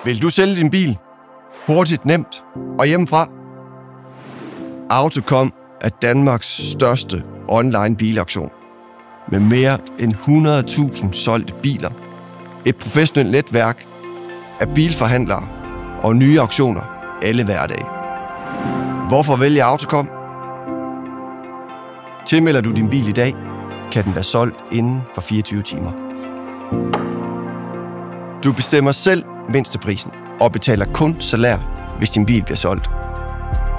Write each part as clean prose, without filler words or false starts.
Vil du sælge din bil? Hurtigt, nemt og hjemmefra? Autocom er Danmarks største online bilauktion. Med mere end 100.000 solgte biler. Et professionelt netværk af bilforhandlere og nye auktioner alle hverdage. Hvorfor vælge Autocom? Tilmelder du din bil i dag, kan den være solgt inden for 24 timer. Du bestemmer selv mindsteprisen og betaler kun salær, hvis din bil bliver solgt.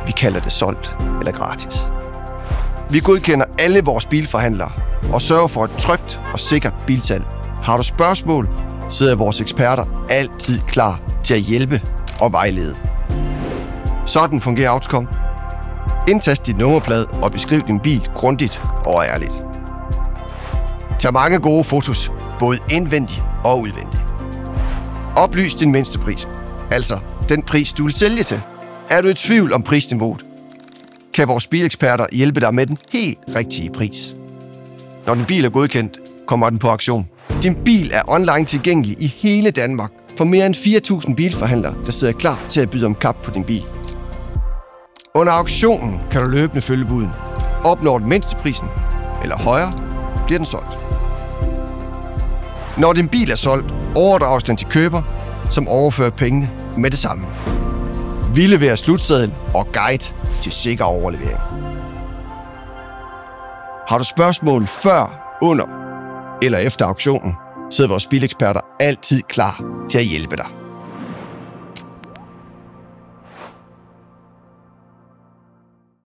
Vi kalder det solgt eller gratis. Vi godkender alle vores bilforhandlere og sørger for et trygt og sikkert bilsalg. Har du spørgsmål, sidder vores eksperter altid klar til at hjælpe og vejlede. Sådan fungerer Autocom. Indtast dit nummerplade og beskriv din bil grundigt og ærligt. Tag mange gode fotos, både indvendigt og udvendigt. Oplys din mindstepris, altså den pris, du vil sælge til. Er du i tvivl om prisniveauet, kan vores bileksperter hjælpe dig med den helt rigtige pris. Når din bil er godkendt, kommer den på auktion. Din bil er online tilgængelig i hele Danmark for mere end 4.000 bilforhandlere, der sidder klar til at byde om kap på din bil. Under auktionen kan du løbende følge buden. Opnår den mindsteprisen eller højere, bliver den solgt. Når din bil er solgt, overdrages den til køber, som overfører pengene med det samme. Vi leverer slutseddel og guide til sikker overlevering. Har du spørgsmål før, under eller efter auktionen, sidder vores bileksperter altid klar til at hjælpe dig.